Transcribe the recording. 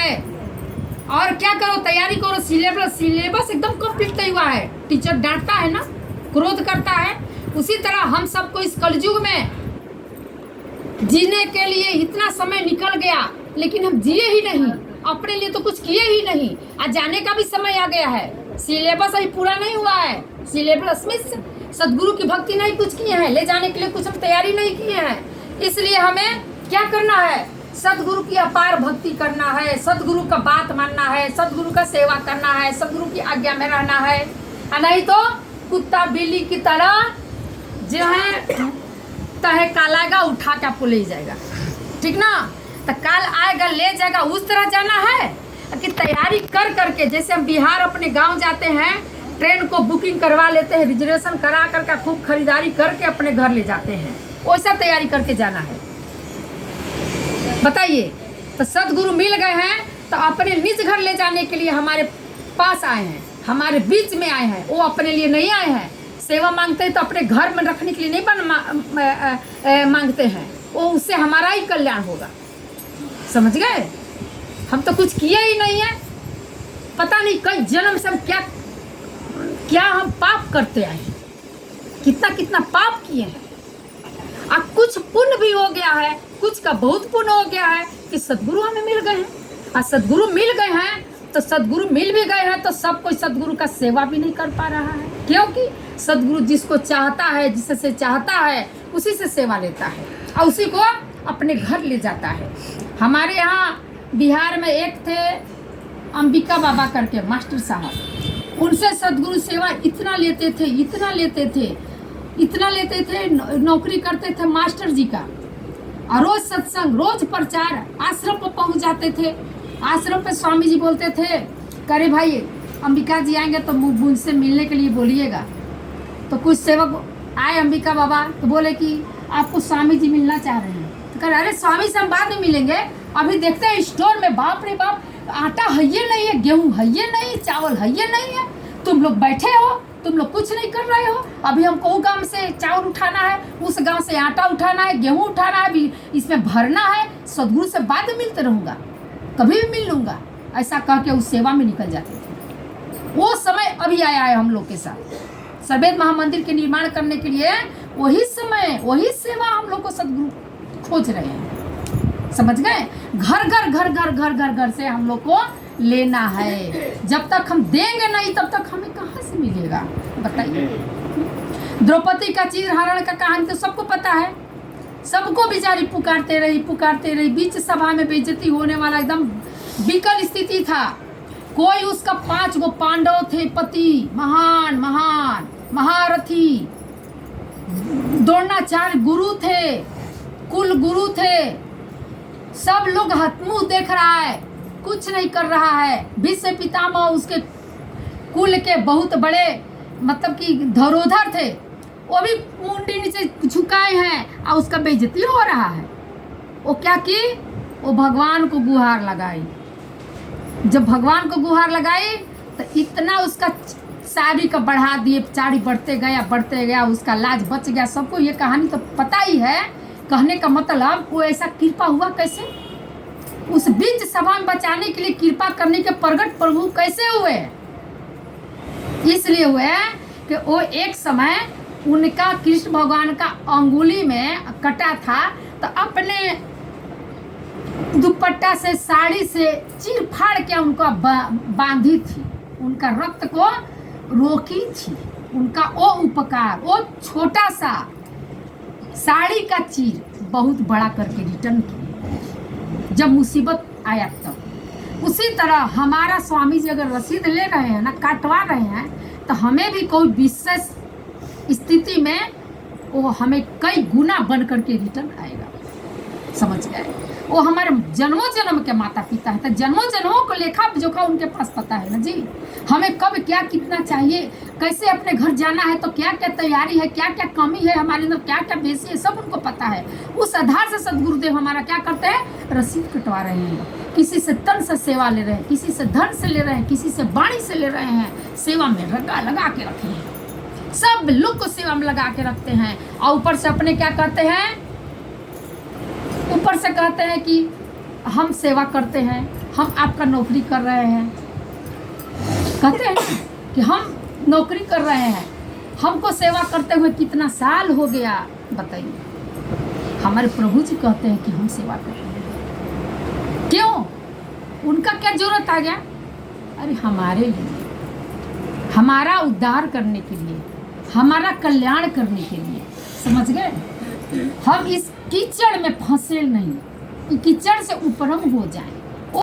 है। और क्या करो, तैयारी करो, सिलेबस एकदम कंप्लीट नहीं हुआ है। टीचर डांटता है ना, क्रोध करता है। उसी तरह हम सबको इस कलयुग में जीने के लिए इतना समय निकल गया, लेकिन हम जिए ही नहीं, अपने लिए तो कुछ किए ही नहीं। आज जाने का भी समय आ गया है, सिलेबस अभी पूरा नहीं हुआ है। सिलेबस में सदगुरु की भक्ति नहीं कुछ किए हैं, ले जाने के लिए कुछ हम तैयारी नहीं किए हैं। इसलिए हमें क्या करना है, सदगुरु की अपार भक्ति करना है, सदगुरु का बात मानना है, सदगुरु का सेवा करना है, सदगुरु की आज्ञा में रहना है। नहीं तो कुत्ता बिल्ली की तरह जो है तहे कालागा उठा के आपको ले जाएगा, ठीक ना। तो काल आएगा ले जाएगा, उस तरह जाना है कि तैयारी कर करके, जैसे हम बिहार अपने गांव जाते हैं, ट्रेन को बुकिंग करवा लेते हैं, रिजर्वेशन करा करके खूब खरीदारी करके अपने घर ले जाते हैं, वैसा तैयारी करके जाना है। बताइए, तो सदगुरु मिल गए हैं तो अपने निज घर ले जाने के लिए हमारे पास आए हैं, हमारे बीच में आए हैं। वो अपने लिए नहीं आए हैं, सेवा मांगते हैं तो अपने घर में रखने के लिए नहीं मांगते हैं, वो उससे हमारा ही कल्याण होगा। समझ गए, हम तो कुछ किए ही नहीं है, पता नहीं कई जन्म से हम क्या हम पाप करते आए हैं, कितना कितना पाप किए हैं। अब कुछ पुण्य भी हो गया है, कुछ का बहुत पुण्य हो गया है कि सदगुरु हमें मिल गए हैं। और सदगुरु मिल गए हैं तो सदगुरु मिल भी गए हैं तो सब कोई सदगुरु का सेवा भी नहीं कर पा रहा है, क्योंकि सदगुरु जिसको चाहता है, जिससे चाहता है, उसी से सेवा लेता है और उसी को अपने घर ले जाता है। हमारे यहाँ बिहार में एक थे अंबिका बाबा करके मास्टर साहब, उनसे सदगुरु सेवा इतना लेते थे, इतना लेते थे, इतना लेते थे, नौकरी करते थे मास्टर जी का, और रोज सत्संग, रोज प्रचार, आश्रम पर पहुंच जाते थे। आश्रम पे स्वामी जी बोलते थे, करे भाई अंबिका जी आएंगे तो मुझसे मिलने के लिए बोलिएगा। तो कुछ सेवक आए अंबिका बाबा, तो बोले कि आपको स्वामी जी मिलना चाह रहे हैं। तो कह रहे, अरे स्वामी से हम बाद में मिलेंगे, अभी देखते हैं स्टोर में, बाप रे बाप, आटा है ये नहीं है, गेहूँ है ये नहीं, चावल है ये नहीं है, तुम लोग बैठे हो, तुम लोग कुछ नहीं कर रहे हो। अभी हमको वो गांव से चावल उठाना है, उस गांव से आटा उठाना है, गेहूँ उठाना है, इसमें भरना है, सदगुरु से बाद में मिलते रहूँगा, कभी भी मिल लूँगा, ऐसा कह के उस सेवा में निकल जाते थे। वो समय अभी आया है हम लोग के साथ, सफेद महामंदिर के निर्माण करने के लिए वही समय, वही सेवा हम लोग को सदगुरु खोज रहे हैं। समझ गए, घर घर घर घर घर घर घर से हम लोग को लेना है। जब तक हम देंगे नहीं तब तक हमें कहाँ से मिलेगा, बताइए। द्रौपदी का चीरहरण का कहानी तो सबको पता है, सबको बेचारी पुकारते रही, बीच सभा में बेइज्जती होने वाला एकदम विकल स्थिति था। कोई उसका 5 गो पांडव थे, पति महान महान महारथी, द्रोणाचार्य गुरु थे, कुल गुरु थे, सब लोग हथमुंह देख रहा है, कुछ नहीं कर रहा है। भीष्म पितामह उसके कुल के बहुत बड़े मतलब कि धरोधर थे, वो भी मुंडी नीचे झुकाए हैं और उसका बेइज्जती हो रहा है। वो क्या की, वो भगवान को गुहार लगाई। जब भगवान को गुहार लगाई तो इतना उसका साड़ी का बढ़ा दिए, साड़ी बढ़ते गया, उसका लाज बच गया। सबको ये कहानी तो पता ही है। कहने का मतलब वो ऐसा कृपा हुआ कैसे, उस बीच सभा में बचाने के लिए कृपा करने के प्रगट प्रभु कैसे हुए, इसलिए हुए कि वो एक समय उनका कृष्ण भगवान का अंगुली में कटा था, तो अपने दुपट्टा से, साड़ी से चीर फाड़ के उनको बांधी थी, उनका रक्त को रोकी थी। उनका वो उपकार, वो छोटा सा साड़ी का चीर बहुत बड़ा करके रिटर्न किया जब मुसीबत आया तब। उसी तरह हमारा स्वामी जी अगर रसीद ले रहे हैं ना, काटवा रहे हैं, तो हमें भी कोई विशेष स्थिति में वो हमें कई गुना बन करके रिटर्न आएगा। समझ गए, वो हमारे जन्मों जन्म के माता पिता है, तो जन्मों जन्मों को लेखा जोखा उनके पास पता है ना जी। हमें कब क्या कितना चाहिए, कैसे अपने घर जाना है, तो क्या क्या तैयारी है, क्या क्या कमी है हमारे अंदर, क्या क्या बेसी है, सब उनको पता है। उस आधार से सदगुरुदेव हमारा क्या करते हैं, रसीद कटवा रहे हैं। किसी से तन से सेवा ले रहे हैं, किसी से धन से ले रहे हैं, किसी से वाणी से ले रहे हैं, सेवा में लगा के रखे हैं। सब लोग को सेवा में लगा के रखते हैं। और ऊपर से अपने क्या कहते हैं, ऊपर से कहते हैं कि हम सेवा करते हैं, हम आपका नौकरी कर रहे हैं, कहते हैं कि हम नौकरी कर रहे हैं, हमको सेवा करते हुए कितना साल हो गया बताइए। हमारे प्रभु जी कहते हैं कि हम सेवा कर रहे हैं। क्यों? उनका क्या जरूरत आ गया? अरे हमारे लिए, हमारा उद्धार करने के लिए, हमारा कल्याण करने के लिए, समझ गए? हम इस कीचड़ में फंसे नहीं, कीचड़ से ऊपर हम हो जाएं।